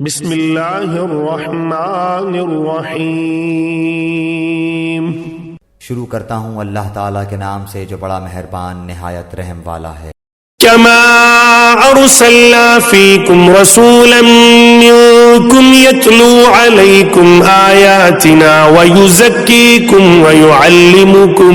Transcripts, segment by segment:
بسم اللہ الرحمن الرحیم۔ شروع کرتا ہوں اللہ تعالیٰ کے نام سے جو بڑا مہربان نہایت رحم والا ہے۔ کما ارسلنا فیکم رسولا منکم یتلو علیکم آیاتنا ویزکیکم ويعلمكم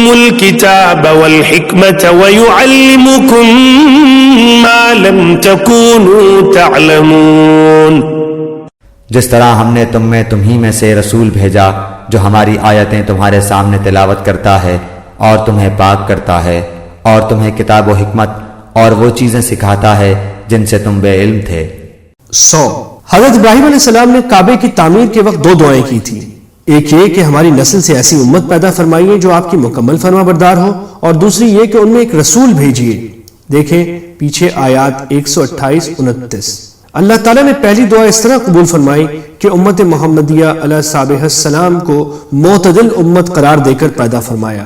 الكتاب والحكمة ويعلمكم ما لم تكونوا تعلمون۔ جس طرح ہم نے تمہیں میں سے رسول بھیجا جو ہماری آیتیں تمہارے سامنے تلاوت کرتا ہے اور تمہیں پاک کرتا ہے اور تمہیں کتاب و حکمت اور وہ چیزیں سکھاتا ہے جن سے تم بے علم تھے۔ حضرت ابراہیم علیہ السلام نے کعبے کی تعمیر کے وقت دو دعائیں کی تھی، ایک یہ کہ ہماری نسل سے ایسی امت پیدا فرمائیے جو آپ کی مکمل فرما بردار ہو، اور دوسری یہ کہ ان میں ایک رسول بھیجیے۔ دیکھیں پیچھے آیات 128-29۔ اللہ تعالیٰ نے پہلی دعا اس طرح قبول فرمائی کہ امت محمدیہ علیہ صابح السلام کو معتدل امت قرار دے کر پیدا فرمایا۔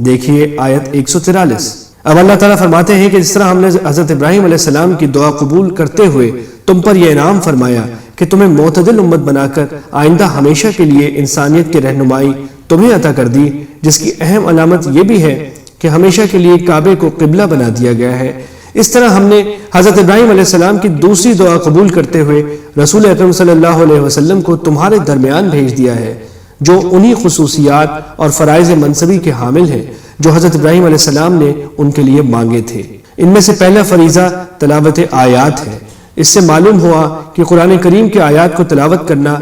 دیکھیے آیت 143۔ اب اللہ تعالیٰ فرماتے ہیں کہ جس طرح ہم نے حضرت ابراہیم علیہ السلام کی دعا قبول کرتے ہوئے تم پر یہ انعام فرمایا کہ تمہیں معتدل امت بنا کر آئندہ ہمیشہ کے لیے انسانیت کی رہنمائی تمہیں عطا کر دی، جس کی اہم علامت یہ بھی ہے کہ ہمیشہ کے لیے کعبے کو قبلہ بنا دیا گیا ہے۔ اس طرح ہم نے حضرت ابراہیم علیہ السلام کی دوسری دعا قبول کرتے ہوئے رسول اکرم صلی اللہ علیہ وسلم کو تمہارے درمیان بھیج دیا ہے، جو انہی خصوصیات اور فرائض منصبی کے حامل ہیں جو حضرت ابراہیم علیہ السلام نے ان کے لیے مانگے تھے۔ ان میں سے پہلا فریضہ تلاوت آیات ہے۔ اس سے معلوم ہوا کہ قرآن کریم کے آیات کو تلاوت کرنا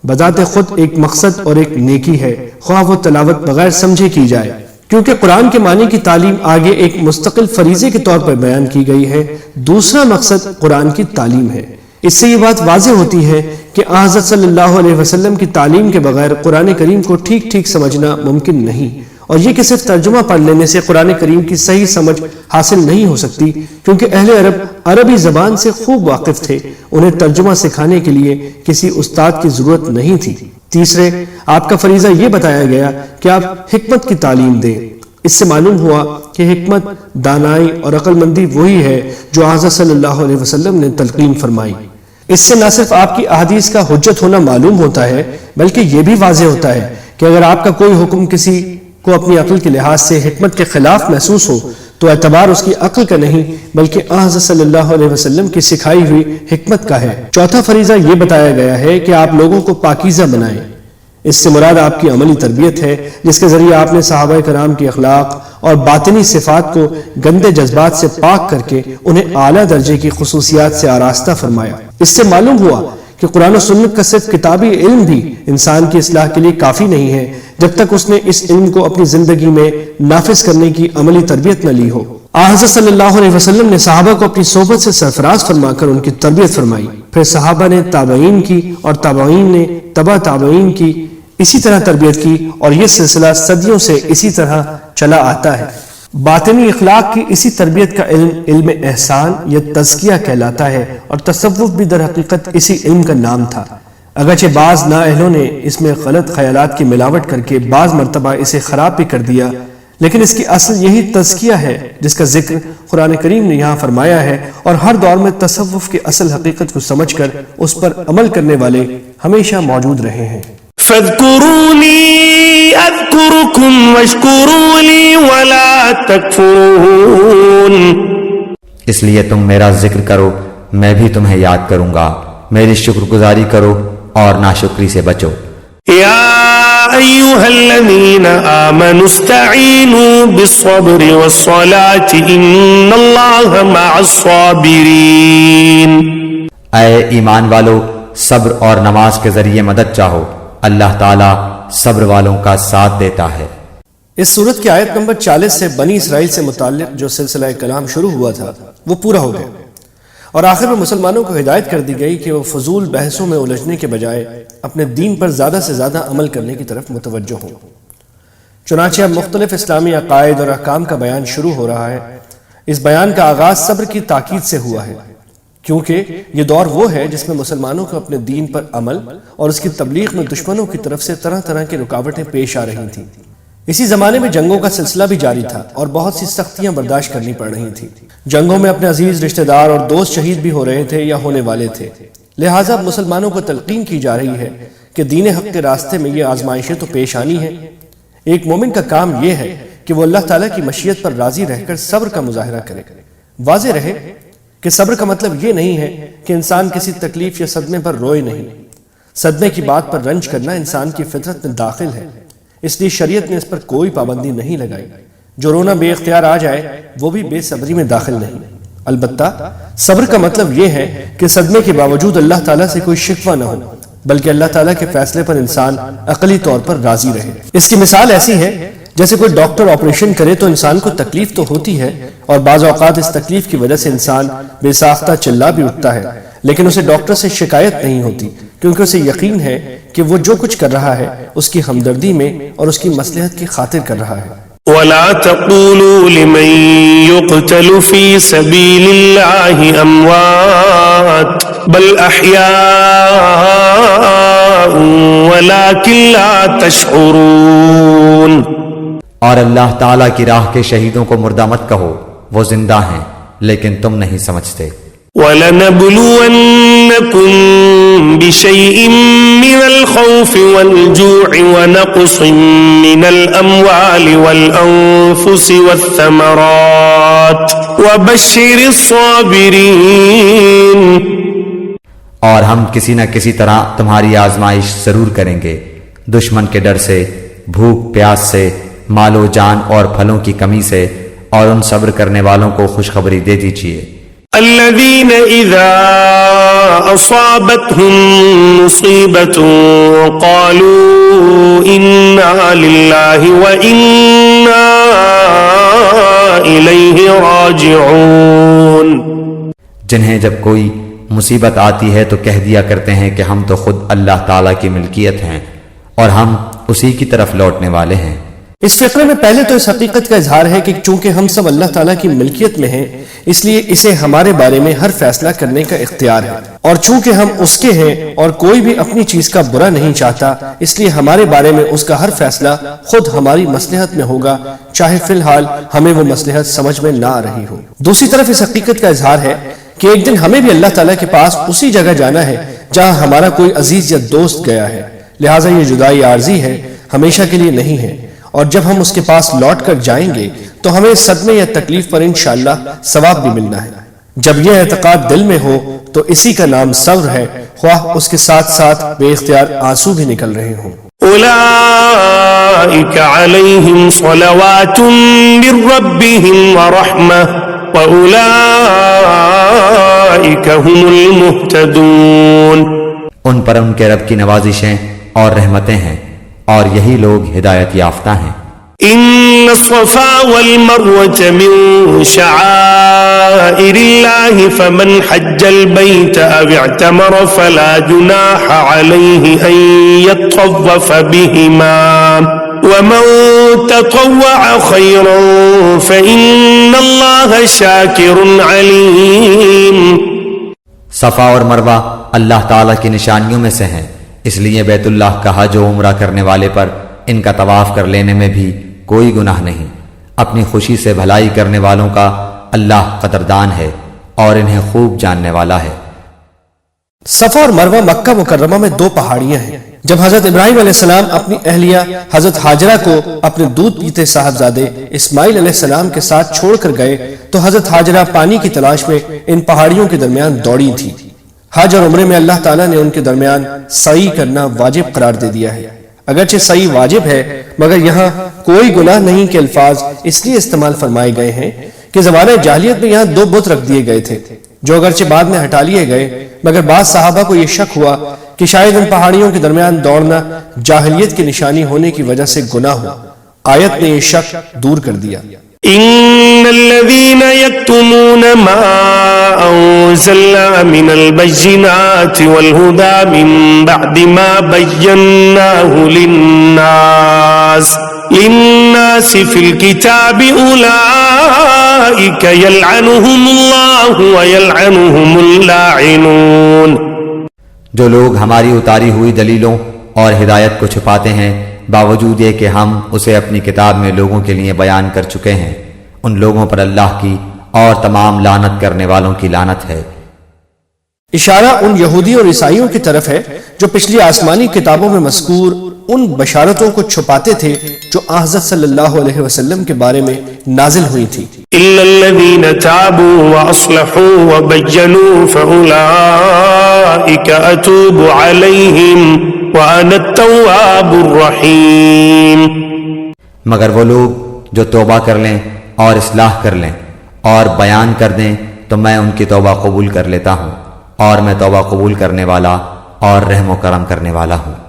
بذات خود ایک مقصد اور ایک نیکی ہے، خواہ وہ تلاوت بغیر سمجھے کی جائے، کیونکہ قرآن کے معنی کی تعلیم آگے ایک مستقل فریضے کے طور پر بیان کی گئی ہے۔ دوسرا مقصد قرآن کی تعلیم ہے۔ اس سے یہ بات واضح ہوتی ہے کہ حضرت صلی اللہ علیہ وسلم کی تعلیم کے بغیر قرآن کریم کو ٹھیک ٹھیک سمجھنا ممکن نہیں، اور یہ کہ صرف ترجمہ پڑھ لینے سے قرآن کریم کی صحیح سمجھ حاصل نہیں ہو سکتی، کیونکہ اہل عرب عربی زبان سے خوب واقف تھے، انہیں ترجمہ سکھانے کے لیے کسی استاد کی ضرورت نہیں تھی۔ تیسرے، آپ کا فریضہ یہ بتایا گیا کہ آپ حکمت کی تعلیم دیں۔ اس سے معلوم ہوا کہ حکمت، دانائی اور عقل مندی وہی ہے جو حضرت صلی اللہ علیہ وسلم نے تلقین فرمائی۔ اس سے نہ صرف آپ کی احادیث کا حجت ہونا معلوم ہوتا ہے، بلکہ یہ بھی واضح ہوتا ہے کہ اگر آپ کا کوئی حکم کسی کو اپنی عقل کے لحاظ سے حکمت کے خلاف محسوس ہو تو اعتبار اس کی عقل کا نہیں بلکہ حضرت صلی اللہ علیہ وسلم کی سکھائی ہوئی حکمت کا ہے۔ چوتھا فریضہ یہ بتایا گیا ہے کہ آپ لوگوں کو پاکیزہ بنائیں۔ اس سے مراد آپ کی عملی تربیت ہے، جس کے ذریعے آپ نے صحابہ کرام کی اخلاق اور باطنی صفات کو گندے جذبات سے پاک کر کے انہیں اعلیٰ درجے کی خصوصیات سے آراستہ فرمایا۔ اس سے معلوم ہوا کہ قرآن و سنت کا صرف کتابی علم بھی انسان کی اصلاح کے لیے کافی نہیں ہے جب تک اس نے اس علم کو اپنی زندگی میں نافذ کرنے کی عملی تربیت نہ لی ہو۔ حضرت صلی اللہ علیہ وسلم نے صحابہ کو اپنی صحبت سے سرفراز فرما کر ان کی تربیت فرمائی، پھر صحابہ نے تابعین کی اور تابعین نے تبع تابعین کی اسی طرح تربیت کی، اور یہ سلسلہ صدیوں سے اسی طرح چلا آتا ہے۔ باطنی اخلاق کی اسی تربیت کا علم علم احسان یا تزکیہ کہلاتا ہے، اور تصوف بھی در حقیقت اسی علم کا نام تھا، اگرچہ بعض نااہلوں نے اس میں غلط خیالات کی ملاوٹ کر کے بعض مرتبہ اسے خراب بھی کر دیا، لیکن اس کی اصل یہی تزکیہ ہے جس کا ذکر قرآن کریم نے یہاں فرمایا ہے، اور ہر دور میں تصوف کی اصل حقیقت کو سمجھ کر اس پر عمل کرنے والے ہمیشہ موجود رہے ہیں۔ فاذکرونی اذکرکم واشکروا لی ولا تکفرون۔ اس لیے تم میرا ذکر کرو، میں بھی تمہیں یاد کروں گا، میری شکر گزاری کرو اور ناشکری سے بچو۔ یا ایھا الذین آمنوا استعینوا بالصبر والصلاة ان اللہ مع الصابرین۔ اے ایمان والو، صبر اور نماز کے ذریعے مدد چاہو، اللہ تعالیٰ صبر والوں کا ساتھ دیتا ہے۔ اس سورت کی آیت نمبر 40 سے بنی اسرائیل سے متعلق جو سلسلہ کلام شروع ہوا تھا وہ پورا ہو گیا، اور آخر میں مسلمانوں کو ہدایت کر دی گئی کہ وہ فضول بحثوں میں الجھنے کے بجائے اپنے دین پر زیادہ سے زیادہ عمل کرنے کی طرف متوجہ ہوں۔ چنانچہ اب مختلف اسلامی عقائد اور احکام کا بیان شروع ہو رہا ہے۔ اس بیان کا آغاز صبر کی تاکید سے ہوا ہے، کیونکہ یہ دور وہ ہے جس میں مسلمانوں کو اپنے دین پر عمل اور اس کی تبلیغ میں دشمنوں کی طرف سے طرح طرح کی رکاوٹیں پیش آ رہی تھیں۔ اسی زمانے میں جنگوں کا سلسلہ بھی جاری تھا اور بہت سی سختیاں برداشت کرنی پڑ رہی تھیں۔ جنگوں میں اپنے عزیز رشتہ دار اور دوست شہید بھی ہو رہے تھے یا ہونے والے تھے، لہٰذا مسلمانوں کو تلقین کی جا رہی ہے کہ دین حق کے راستے میں یہ آزمائشیں تو پیش آنی ہے۔ ایک مومن کا کام یہ ہے کہ وہ اللہ تعالیٰ کی مشیت پر راضی رہ کر صبر کا مظاہرہ کرے۔ واضح رہے کہ صبر کا مطلب یہ نہیں ہے کہ انسان کسی تکلیف یا صدمے پر روئے نہیں۔ صدمے کی بات پر رنج کرنا انسان کی فطرت میں داخل ہے، اس لیے شریعت نے اس پر کوئی پابندی نہیں لگائی۔ جو رونا بے اختیار آ جائے وہ بھی بے صبری میں داخل نہیں۔ البتہ صبر کا مطلب یہ ہے کہ صدمے کے باوجود اللہ تعالیٰ سے کوئی شکوہ نہ ہو، بلکہ اللہ تعالیٰ کے فیصلے پر انسان عقلی طور پر راضی رہے۔ اس کی مثال ایسی ہے جیسے کوئی ڈاکٹر آپریشن کرے تو انسان کو تکلیف تو ہوتی ہے، اور بعض اوقات اس تکلیف کی وجہ سے انسان بے ساختہ چلا بھی اٹھتا ہے، لیکن اسے ڈاکٹر سے شکایت نہیں ہوتی، کیونکہ اسے یقین ہے کہ وہ جو کچھ کر رہا ہے اس کی ہمدردی میں اور اس کی مصلحت کی خاطر کر رہا ہے۔ ولا تقولوا لمن يقتل في سبيل الله أموات بل أحياء ولكن لا تشعرون۔ اور اللہ تعالیٰ کی راہ کے شہیدوں کو مردہ مت کہو، وہ زندہ ہیں لیکن تم نہیں سمجھتے۔ وَلَنَبْلُوَنَّكُمْ بِشَيْءٍ مِّنَ الْخَوْفِ وَالْجُوعِ وَنَقْصٍ مِّنَ الْأَمْوَالِ وَالْأَنفُسِ وَالثَّمَرَاتِ وَبَشِّرِ الصَّابِرِينَ۔ اور ہم کسی نہ کسی طرح تمہاری آزمائش ضرور کریں گے، دشمن کے ڈر سے، بھوک پیاس سے، مال و جان اور پھلوں کی کمی سے، اور ان صبر کرنے والوں کو خوشخبری دے دیجیے۔ الذين إذا أصابتهم مصيبة قالوا إنا لله وإنا إليه راجعون۔ جنہیں جب کوئی مصیبت آتی ہے تو کہہ دیا کرتے ہیں کہ ہم تو خود اللہ تعالیٰ کی ملکیت ہیں اور ہم اسی کی طرف لوٹنے والے ہیں۔ اس فقرے میں پہلے تو اس حقیقت کا اظہار ہے کہ چونکہ ہم سب اللہ تعالیٰ کی ملکیت میں ہیں، اس لیے اسے ہمارے بارے میں ہر فیصلہ کرنے کا اختیار ہے، اور چونکہ ہم اس کے ہیں اور کوئی بھی اپنی چیز کا برا نہیں چاہتا، اس لیے ہمارے بارے میں اس کا ہر فیصلہ خود ہماری مصلحت میں ہوگا، چاہے فی الحال ہمیں وہ مصلحت سمجھ میں نہ آ رہی ہو۔ دوسری طرف اس حقیقت کا اظہار ہے کہ ایک دن ہمیں بھی اللہ تعالیٰ کے پاس اسی جگہ جانا ہے جہاں ہمارا کوئی عزیز یا دوست گیا ہے، لہٰذا یہ جدائی عارضی ہے، ہمیشہ کے لیے نہیں ہے، اور جب ہم اس کے پاس لوٹ کر جائیں گے تو ہمیں صدمے یا تکلیف پر انشاءاللہ ثواب بھی ملنا ہے۔ جب یہ اعتقاد دل میں ہو تو اسی کا نام صبر ہے، خواہ اس کے ساتھ ساتھ بے اختیار آنسو بھی نکل رہے ہوں۔ أولئك عليهم صلوات من ربهم ورحمة وأولئك هم المهتدون۔ ان پر ان کے رب کی نوازشیں اور رحمتیں ہیں، اور یہی لوگ ہدایت یافتہ ہیں۔ إن الصفا والمروة من شعائر الله فمن حج البيت أو اعتمر فلا جناح عليه أن يطوف بهما ومن تطوع خيرا فإن الله شاكر عليم۔ صفا اور مروہ اللہ تعالیٰ کی نشانیوں میں سے ہیں، اس لیے بیت اللہ کا حج و عمرہ کرنے والے پر ان کا طواف کر لینے میں بھی کوئی گناہ نہیں۔ اپنی خوشی سے بھلائی کرنے والوں کا اللہ قدردان ہے اور انہیں خوب جاننے والا ہے۔ صفا اور مروہ مکہ مکرمہ میں دو پہاڑیاں ہیں۔ جب حضرت ابراہیم علیہ السلام اپنی اہلیہ حضرت ہاجرہ کو اپنے دودھ پیتے صاحبزادے اسماعیل علیہ السلام کے ساتھ چھوڑ کر گئے تو حضرت ہاجرہ پانی کی تلاش میں ان پہاڑیوں کے درمیان دوڑی تھی۔ حج اور عمرے میں اللہ تعالیٰ نے ان کے درمیان سعی کرنا واجب قرار دے دیا ہے۔ اگرچہ سعی واجب ہے مگر یہاں کوئی گناہ نہیں کے الفاظ اس لیے استعمال فرمائے گئے ہیں کہ زمانہ جاہلیت میں یہاں دو بت رکھ دیے گئے تھے جو اگرچہ بعد میں ہٹا لیے گئے، مگر بعض صحابہ کو یہ شک ہوا کہ شاید ان پہاڑیوں کے درمیان دوڑنا جاہلیت کی نشانی ہونے کی وجہ سے گناہ ہو۔ آیت نے یہ شک دور کر دیا۔ إن الذين يكتمون ما أنزلنا من البينات والهدى من بعد ما بيناه للناس في الكتاب أولئك يلعنهم الله ويلعنهم اللاعنون۔ جو لوگ ہماری اتاری ہوئی دلیلوں اور ہدایت کو چھپاتے ہیں باوجود یہ کہ ہم اسے اپنی کتاب میں لوگوں کے لیے بیان کر چکے ہیں۔ ان لوگوں پر اللہ کی اور تمام لعنت کرنے والوں کی لعنت ہے۔ اشارہ ان یہودی اور عیسائیوں کی طرف ہے جو پچھلی آسمانی کتابوں میں مذکور ان بشارتوں کو چھپاتے تھے جو حضرت صلی اللہ علیہ وسلم کے بارے میں نازل ہوئی تھی۔ إلا الذين تابوا وأصلحوا وبينوا فأولئك أتوب عليهم وأنا التواب الرحيم۔ مگر وہ لوگ جو توبہ کر لیں اور اصلاح کر لیں اور بیان کر دیں تو میں ان کی توبہ قبول کر لیتا ہوں، اور میں توبہ قبول کرنے والا اور رحم و کرم کرنے والا ہوں۔